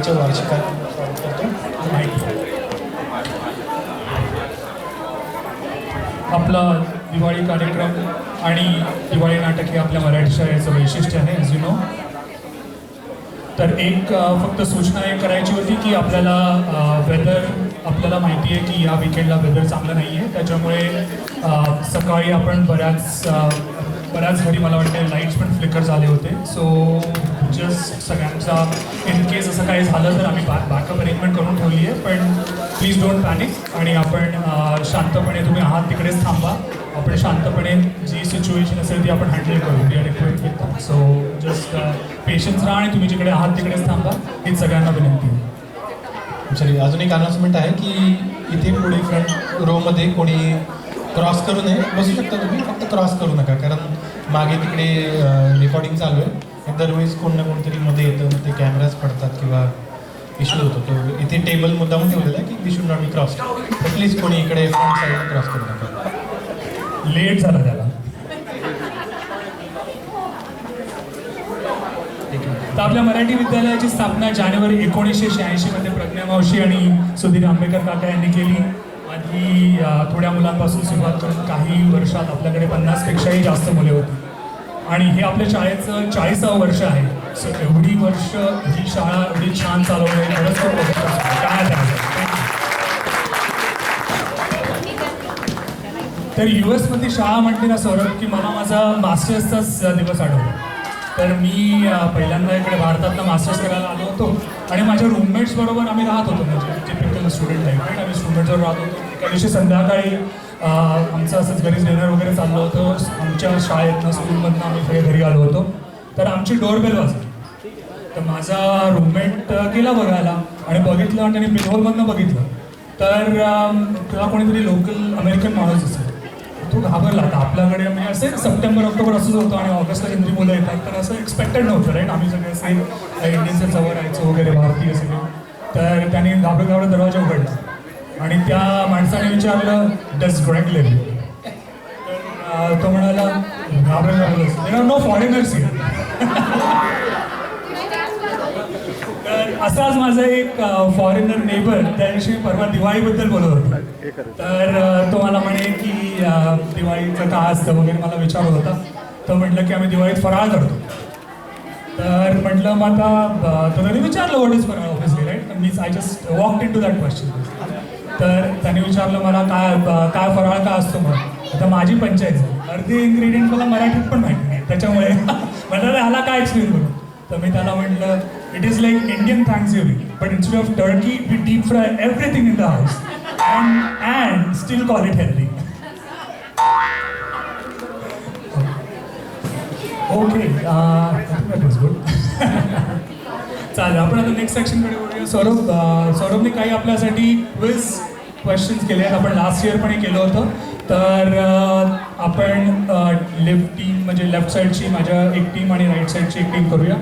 नाटकाच्या वार्षिकात स्वागत करतो. आपला दिवाळी कार्यक्रम आणि दिवाळी नाटक हे आपल्या मराठी शाळेचं वैशिष्ट्य आहे, ॲज यू नो. तर एक फक्त सूचना एक करायची होती की आपल्याला वेदर आपल्याला माहिती आहे की या विकेंडला वेदर चांगलं नाही आहे, त्याच्यामुळे सकाळी आपण बऱ्याच घरी मला वाटतं लाईट्स पण फ्लिकर झाले होते. सो जस्ट सगळ्यांचा इन केस असं काही झालं तर आम्ही बॅकअप अरेंजमेंट करून ठेवली आहे, पण प्लीज डोंट पॅनिक आणि आपण शांतपणे तुम्ही आहात तिकडेच थांबा. आपण शांतपणे जी सिच्युएशन असेल ती आपण हँडल करू. We are equipped with that. So just patience राहा आणि तुम्ही जिकडे आहात तिकडेच थांबा, हीच सगळ्यांना विनंती आहे. सॉरी, अजून एक अनाउन्समेंट आहे की इथे पुढे फ्रंट रोमध्ये कोणी क्रॉस करू नये. बसू शकता तुम्ही, फक्त क्रॉस करू नका, कारण मागे तिकडे रेकॉर्डिंग चालू आहे. दरवेळेस कोण ना कोणतरी मध्ये येतं, ते कॅमेराज पडतात किंवा इश्यू होतो. तो इथे टेबल मुद्दाम ठेवलेला आहे की we should not be cross. तर प्लीज कोणी इकडे फ्रंट साईड क्रॉस करू नका. लेट झाला त्याला. तर आपल्या मराठी विद्यालयाची स्थापना जानेवारी 1986 मध्ये प्रज्ञा मावशी आणि सुधीर आंबेकर काका यांनी केली. आधी थोड्या मुलांपासून सुरुवात करून काही वर्षात आपल्याकडे 50पेक्षाही जास्त मुले होती आणि हे आपल्या शाळेचं 40वं वर्ष आहे. सो एवढी वर्ष ही शाळा एवढी छान चालवली आहे, खरंच खूप काय तर US मध्ये शाळा म्हटली ना सौरभ की मला माझा मास्टर्सचाच दिवस आठवतो. तर मी पहिल्यांदा इकडे भारतातला मास्टर्स करायला आलो होतो आणि माझ्या रूममेट्स बरोबर आम्ही राहत होतो. म्हणजे टिपिकल स्टुडंट लाईफ राईट. आम्ही स्टुडंट्सवर राहत होतो. एका दिवशी संध्याकाळी आमचं असंच घरीच डिनर वगैरे चाललं होतं. आमच्या शाळेतनं स्कूलमधनं आम्ही सगळे घरी आलो होतो. तर आमची डोरबेल वाजली. तर माझा रूममेट गेला बघायला आणि बघितलं आणि त्याने पिनहोलमधनं बघितलं तर तेव्हा कोणीतरी लोकल अमेरिकन माणूस असेल. तो घाबरला. आता आपल्याकडे म्हणजे असे सप्टेंबर ऑक्टोबर असंच होतं आणि ऑगस्टला केंद्रीय मुलं येतात, तर असं एक्सपेक्टेड नव्हतं राईट. आम्ही सगळे असे इंडियनच्या जवळ राहायचो वगैरे, भारतीय सगळे. तर त्याने घाबरत दरवाजा उघडला आणि त्या माणसाने विचारलं डस ग्रेग लिव्ह. तर तो म्हणाला घाबरत नो फॉरेनर्स हिअर. तर असाच माझा एक फॉरेनर नेबर त्या दिवशी परवा दिवाळीबद्दल बोलत होता. तर तो मला म्हणे की दिवाळीचं काय असतं वगैरे मला विचारत होता. तर म्हटलं की आम्ही दिवाळीत फराळ करतो. तर म्हटलं मग आता तो त्यांनी विचारलं what is faral obviously right. Means I just walk into that question. तर त्याने विचारलं मला काय फराळ काय असतो. मग आता माझी पंचायत झाली. अर्धे इन्ग्रेडियंट मला मराठीत पण माहिती नाही, त्याच्यामुळे म्हटलं ह्याला काय एक्सप्लेन करू. तर मी त्याला म्हटलं it is like Indian Thanksgiving but instead of turkey we deep fry everything in the house and still call it healthy. Okay, that was good. चालेल, आपण आता नेक्स्ट सेक्शनकडे वळूया. सौरभने काही आपल्यासाठी क्विज क्वेश्चन्स केले आहेत. आपण लास्ट इयर पण हे केलं होतं. तर आपण लेफ्ट टीम म्हणजे लेफ्ट साईडची माझ्या एक टीम आणि राईट साईडची एक टीम करूया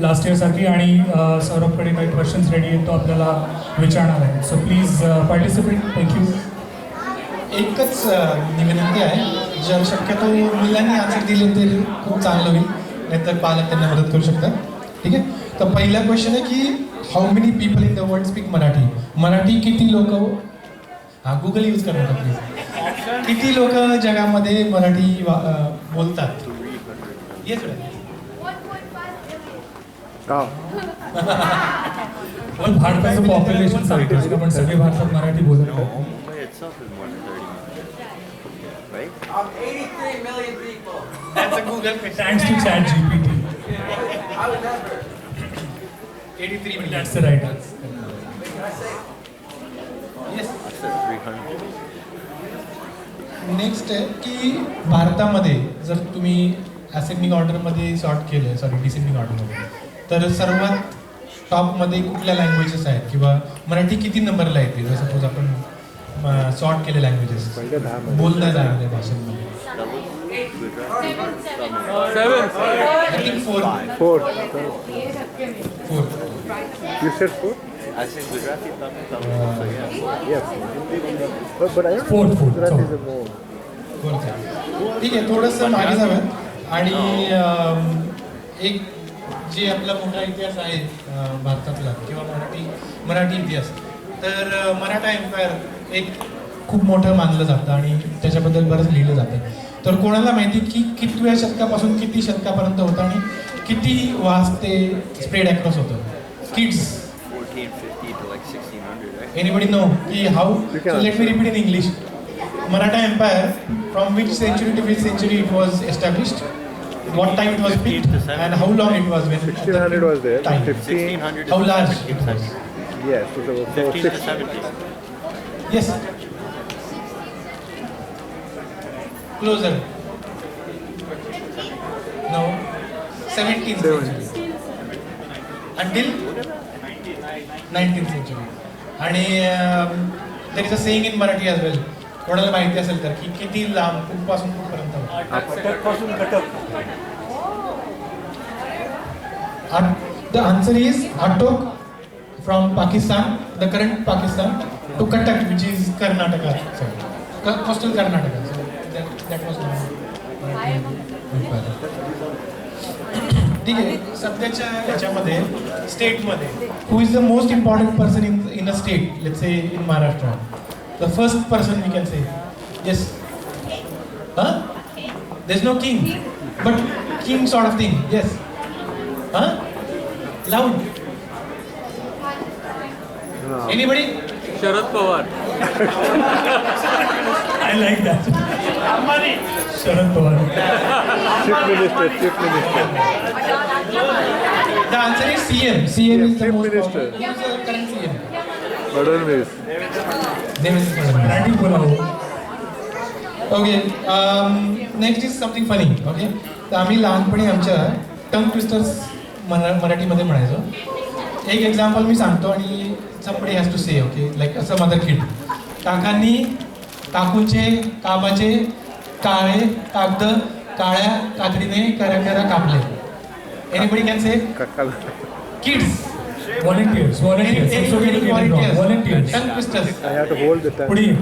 लास्ट इयरसारखी. आणि सौरभकडे काही क्वेश्चन्स रेडी आहेत, तो आपल्याला विचारणार आहे. So please participate. थँक्यू. एकच विनंती आहे, जर शक्यतो मुलांनी आन्सर दिले तर खूप चांगलं होईल, नाहीतर पालक त्यांना मदत करू शकतात. ठीक आहे. तर पहिला क्वेश्चन आहे की how many people in the world speak Marathi. Marathi किती लोक, हा गुगल यूज करू नका प्लीज. किती लोक जगामध्ये मराठी बोलतात. येस भारताचं पॉप्युलेशन सांगतो पण सगळे भारतात मराठी बोलतात. Of 83 million people. That's a Google question. Thanks to ChatGPT. I would never. 83 million. That's the right answer. Can I say? Yes. I said 300. Next आहे की भारतामध्ये जर तुम्ही असेंडिंग ऑर्डरमध्ये सॉर्ट केलं, सॉरी डिसेंडिंग ऑर्डरमध्ये, तर सर्वात टॉपमध्ये कुठल्या लँग्वेजेस आहेत किंवा मराठी किती नंबरला येते. जर सपोज आपण सॉर्ट केले लँग्वेजेस बोलल्या जाणाऱ्या भाषांमध्ये. I think four. You said 4? I said Gujarati, Tamil also, yeah. Yes. But I don't Four. Gujarati is a more. ठीक आहे, थोडंसं मागे जाऊयात. आणि एक जे आपला मोठा इतिहास आहे भारतातला किंवा मराठी मराठी इतिहास. तर मराठा एम्पायर एक खूप मोठं मानलं जातं आणि त्याच्याबद्दल बरंच लिहिलं जातं. तर कोणाला माहिती की कितव्या शतकापासून किती शतकापर्यंत होतं आणि किती वाज ते स्प्रेड अक्रॉस होतं? Kids 1450 to like 1600, right? Anybody know की how? So let me repeat in English. Maratha Empire, from which century to which century it was established? What time it was peaked? 15th to And how long it was when? 1600 was there. Time. 1600 How to large 1700. Yes. So 15 to 6. 17. Yes. Closer. No. 17th century. Until 19th century. आणि there is a saying in Marathi as well. कोणाला माहिती असेल तर की किती लांब कुठपासून कुठपर्यंत the answer is Attock from Pakistan, the current Pakistan, to Cuttack which is Karnataka, coastal Karnataka. So that was ठीक आहे. सध्याच्या याच्यामध्ये स्टेटमध्ये who is the most important person in a state, let's say in Maharashtra? The first person we can say. Yes. Huh? There's no king. But king sort of thing. Yes. Huh? Loud. No. Anybody? Sharad Pawar. I like that. Sharad Pawar. Chief Minister. Chief Minister. The answer is CM. CM is the Chief most Minister. powerful. Who is the current CM? Fadnavis. Devendra Fadnavis. Marathi बोलावं. Okay. Next is something funny. Okay. तर आम्ही लहानपणी आमच्या टंग twisters मराठीमध्ये म्हणायचो. एक example मी सांगतो आणि somebody has to say, okay, like असं मदर किड. काकांनी काकूंचे कामाचे काळे कागद काळ्या कातडीने करा कापले. Anybody can say? Kids. Volunteers. Volunteers. Tongue twisters. I have to hold the tongue. पुढे ये.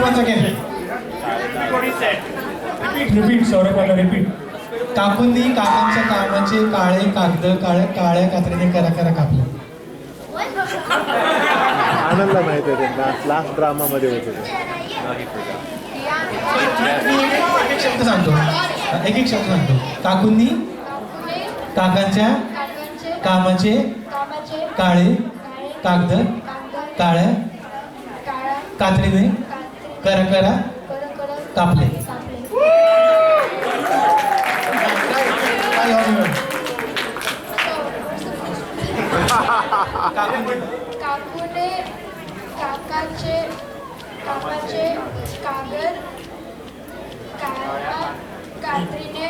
once again. Repeat. सौरभ वाला repeat. काकूंनी काकांच्या कामाचे काळे कागद काळ्या कात्रीने करा कापले. आनंदला माहिती आहे ते लास्ट ड्रामा मध्ये होते ते. एक शब्द सांगतो. काकूंनी काकांच्या कामाचे काळे कागद काळ्या कात्रीने करा कापले. काकूने काकाचे कामाचे कागद कात्रीने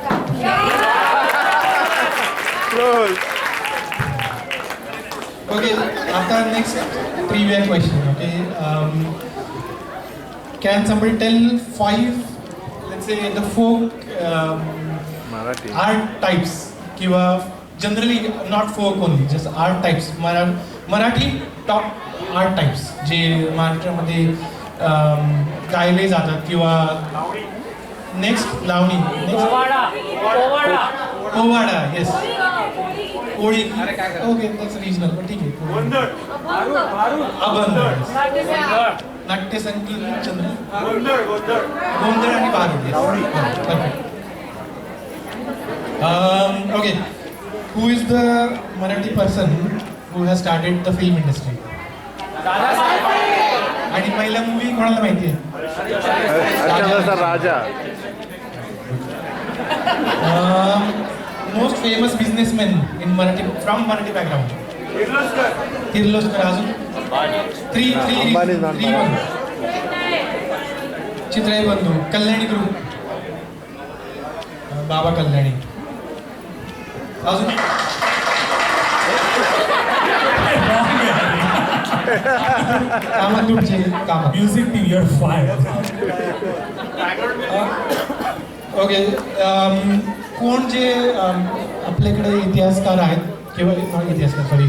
कापले. Okay, after next trivia question, okay, can somebody tell 5, let's say, the folk Marathi. art types, किंवा generally not folk only, just art types, Marathi top art types जे महाराष्ट्रामध्ये गायले जातात किंवा next lavani, powada, yes, Koli, okay, that's regional, पण ठीक आहे. अभंग, नाट्यसंगीत, गोंधळ आणि bharud. Okay, who is the Marathi person who has started the film industry? आणि पहिला मूवी कोणाला माहिती आहे? अर्चनाचा राजा. Most famous businessman in Marathi, from Marathi background? Kirloskar. अजून थ्री चित्राई बंधू, कल्याणी ग्रुप, बाबा कल्याणी. अजून कामत ग्रुपचे Kamat. Music team, your fire. Okay, कोण जे आपल्याकडे इतिहासकार आहेत किंवा इतिहासकार, सॉरी,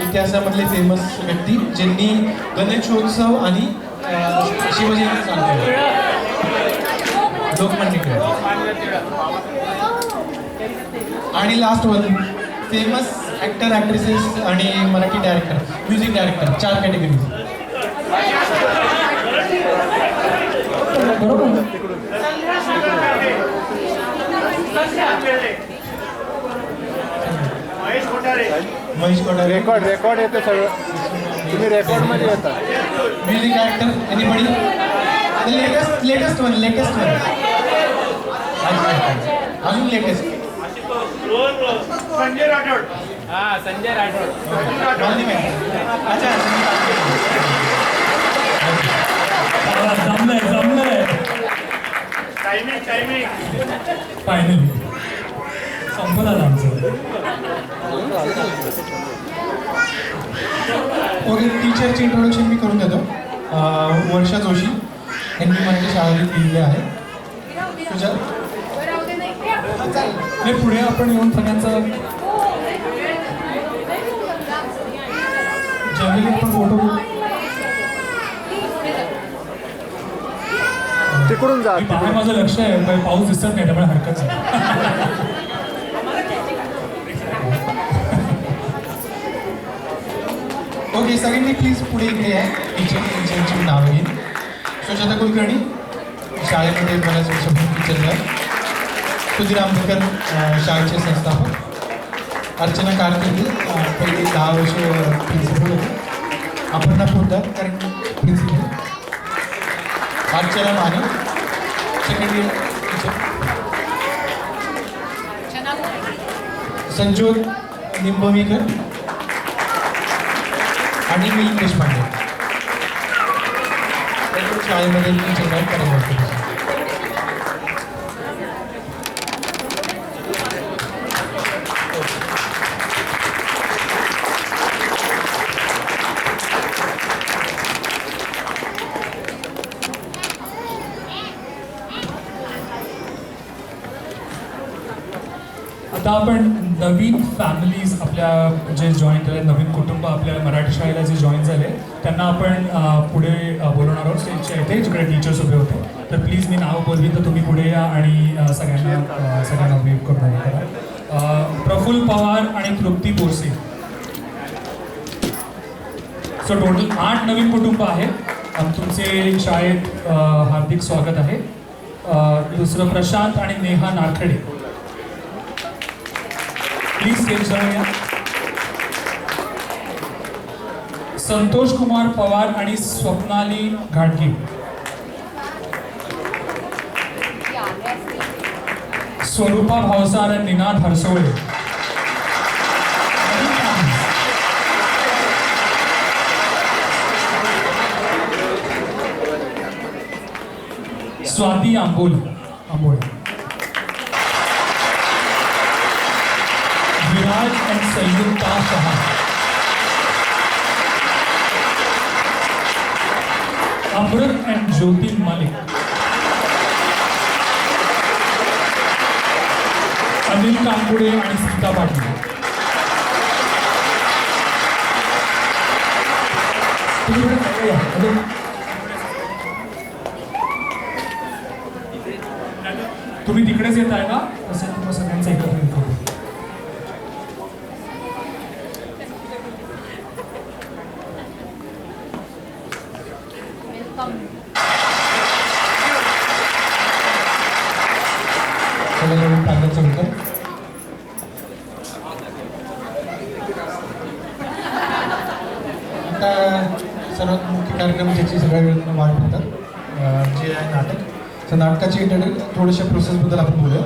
इतिहासामधले फेमस व्यक्ती ज्यांनी गणेशोत्सव आणि शिवजयंती चालू केली? लोकमान्य टिळक. आणि last one, famous actor actresses आणि Marathi director music director 4 categories. बरोबर. महेश कोठारे. रेकॉर्ड येते सगळं. तुम्ही रेकॉर्डमध्ये येता. Music director anybody? Latest one. अजून लेटेस्ट. संजय राठोड. संजय राठोड. मला नाही माहिती. अच्छा जमलंय टायमिंग फायनली संपलं आलं आमचं. ओके, टीचरचे इंट्रोडक्शन मी करून देतो. वर्षा जोशी यांनी मराठी शाळेत लिहिलेले आहे. तुझ्या नाही, पुढे आपण येऊन सगळ्यांचा जनरली आपण फोटो तिकडून जा. बाहेर माझं लक्ष आहे, पण पाऊस दिसत नाही त्यामुळे हरकत नाही. ओके, सगळ्यांनी प्लीज पुढे इथे आहे. टीचरची नावं घेईन. सुजाता कुलकर्णी शाळेमध्ये बऱ्याच वर्षापासून टीचर आहे. सुधीर आंबेडकर शाळेचे संस्थापक. अर्चना कारकिर्दी पहिली 10 वर्ष प्रिन्सिपल होते. Aparna Poddar current principal. Archana Mane second year teacher. Sanjog Nimbvikar आणि मिलिंद देशपांडे शाळेमध्ये टीचर काय करायला. आता आपण नवीन फॅमिलीज आपल्या जे जॉईन झाले, नवीन कुटुंब आपल्या मराठी शाळेला जे जॉईन झाले त्यांना आपण पुढे बोलवणार आहोत. स्टेजच्या इथे जिकडे टीचर्स उभे होते, तर प्लीज मी नाव बोलवीन तर तुम्ही पुढे या आणि सगळ्यांना वेव करून करा. प्रफुल्ल पवार आणि तृप्ती बोरसे. सो टोटल 8 नवीन कुटुंब आहे. तुमचे शाळेत हार्दिक स्वागत आहे. दुसरं प्रशांत आणि नेहा नारखडे. प्लीज स्टेज जवळ या. संतोष कुमार पवार आणि स्वप्नाली घाटगे. स्वरूपा भावसार आणि निनाद हरसोळे. स्वाती आंबोले. विराज एंड संयुक्ता शहा. अमृत एंड ज्योति मलिक. अनिल कांगुडे आणि सीता पाटील. तुम्ही तिकडेच येत आहे का? तसं तुम्हाला सगळ्यांचं एकत्र करू. पाण्याचं उत्तर. आता सर्वात मुख्य कार्यक्रम ज्याची सगळ्या वेळ वाट होतात जे आहे नाटक. तर नाटकाची थोड्याशा प्रोसेसबद्दल आपण बोलूया.